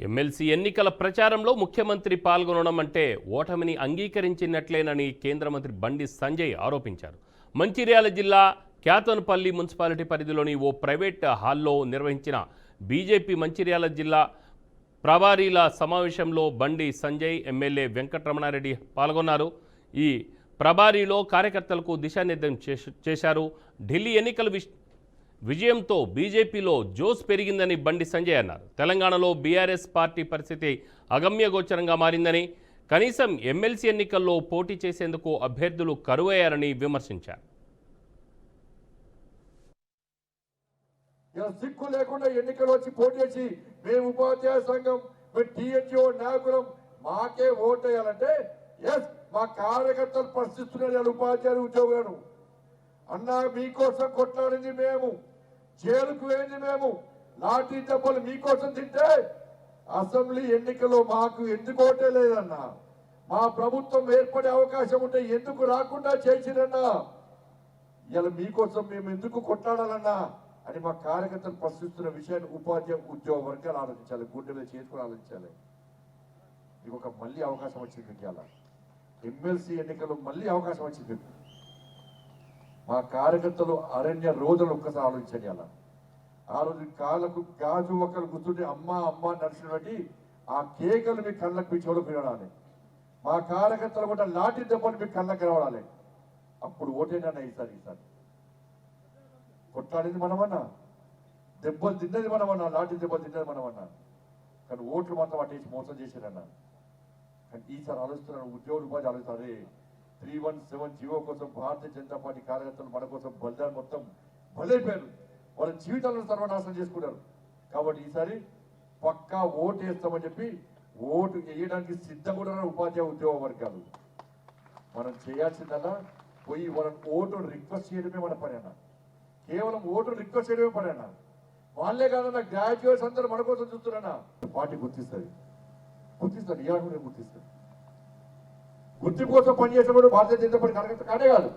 MLC ఎన్నికల ప్రచారంలో ముఖ్యమంత్రి పాల్గొనడం అంటే ఓటమిని అంగీకరించినట్లేనని కేంద్ర మంత్రి బండి సంజయ్ ఆరోపించారు. మంచిర్యాల జిల్లా క్యాతన్పల్లి మున్సిపాలిటీ పరిధిలోని ఓ ప్రైవేట్ హాల్లో నిర్వహించిన బీజేపీ మంచిర్యాల జిల్లా ప్రభారీల సమావేశంలో బండి సంజయ్, ఎమ్మెల్యే వెంకటరమణారెడ్డి పాల్గొన్నారు. ఈ ప్రభారీలో కార్యకర్తలకు దిశానిర్దేశం చేశారు. ఢిల్లీ ఎన్నికల విజయంతో బీజేపీలో జోస్ పెరిగిందని బండి సంజయ్ అన్నారు. తెలంగాణలో బీఆర్ఎస్ పార్టీ పరిస్థితి అగమ్యగోచరంగా మారిందని, కనీసం ఎమ్మెల్సీ ఎన్నికల్లో పోటీ చేసేందుకు అభ్యర్థులు కరువయ్యారని విమర్శించారు. సిక్కు లేకుండా ఎన్నికలు వచ్చి పోటీ చేసి మేము ఉపాధ్యాయ సంఘం టీఎన్జిఓ నాయకులం మాకే ఓటేయాలంటే మా కార్యకర్తలు ప్రశ్నిస్తున్నారు. ఉపాధ్యాయులు ఉద్యోగులను అన్నా మీకోసం కొట్లాడింది మేము, జైలుకు వేయింది మేము, లాఠీ దెబ్బలు మీకోసం తింటే అసెంబ్లీ ఎన్నికల్లో మాకు ఎందుకు ఓటే లేదన్నా, మా ప్రభుత్వం ఏర్పడే అవకాశం ఉంటే ఎందుకు రాకుండా చేసిరన్నా, ఇలా మీకోసం మేము ఎందుకు కొట్లాడాలన్నా అని మా కార్యకర్తలు ప్రశ్నిస్తున్న విషయాన్ని ఉపాధ్యాయ ఉద్యోగ వర్గాలు ఆలోచించాలి, గుండెలో చేసుకుని ఆలోచించాలి. మీకు ఒక మళ్ళీ అవకాశం వచ్చింది, ఇలా ఎమ్మెల్సీ ఎన్నికల్లో మళ్ళీ అవకాశం వచ్చింది. మా కార్యకర్తలు అరణ్య రోజులు ఒక్కసారి ఆలోచించండి. అలా ఆ రోజు కాళ్ళకు గాజు ఒక్కరు గుర్తుంటే అమ్మ అమ్మ నడిచినటువంటి ఆ కేకలు మీ కళ్ళకు మీ చెవులకు వినడాలి. మా కార్యకర్తలు కూడా లాఠీ దెబ్బలు మీ కళ్ళకి రావాలి. అప్పుడు ఓటేనన్నా ఈసారి కొట్లాడింది మనమన్నా, దెబ్బలు తిన్నది మనమన్నా, లాఠీ దెబ్బలు తిన్నది మనమన్నా, కానీ ఓట్లు మాత్రం అటేసి మోసం చేశారన్నా. కానీ ఈసారి ఆలోచిస్తున్నాను, ఉద్యోగులు ఉపాధి ఆలోచిస్తారు. 317 జీవో కోసం భారతీయ జనతా పార్టీ కార్యకర్తలు మన కోసం బలిదానం మొత్తం బలైపోయారు, వాళ్ళ జీవితాలను సర్వనాశనం చేసుకున్నారు. కాబట్టి ఈసారి పక్కా ఓటు వేస్తామని చెప్పి ఓటు వేయడానికి సిద్ధంగా ఉన్నారు ఉపాధ్యాయ ఉద్యోగ వర్గాలు. మనం చేయాల్సిందన్నా పోయి వాళ్ళని ఓటు రిక్వెస్ట్ చేయడమే మన పని అన్న, కేవలం ఓటు రిక్వెస్ట్ చేయడమే పని అన్న. వాళ్ళే కాదన్నా గ్రాడ్యుయేట్స్ అందరూ మన కోసం చూస్తున్నారన్నా. పార్టీ గుర్తిస్తుంది ఇలా కూడా గుర్తిస్తుంది. గుర్తింపు కోసం పనిచేసినప్పుడు భారతీయ జనతా పార్టీ కార్యకర్త కానే కాదు.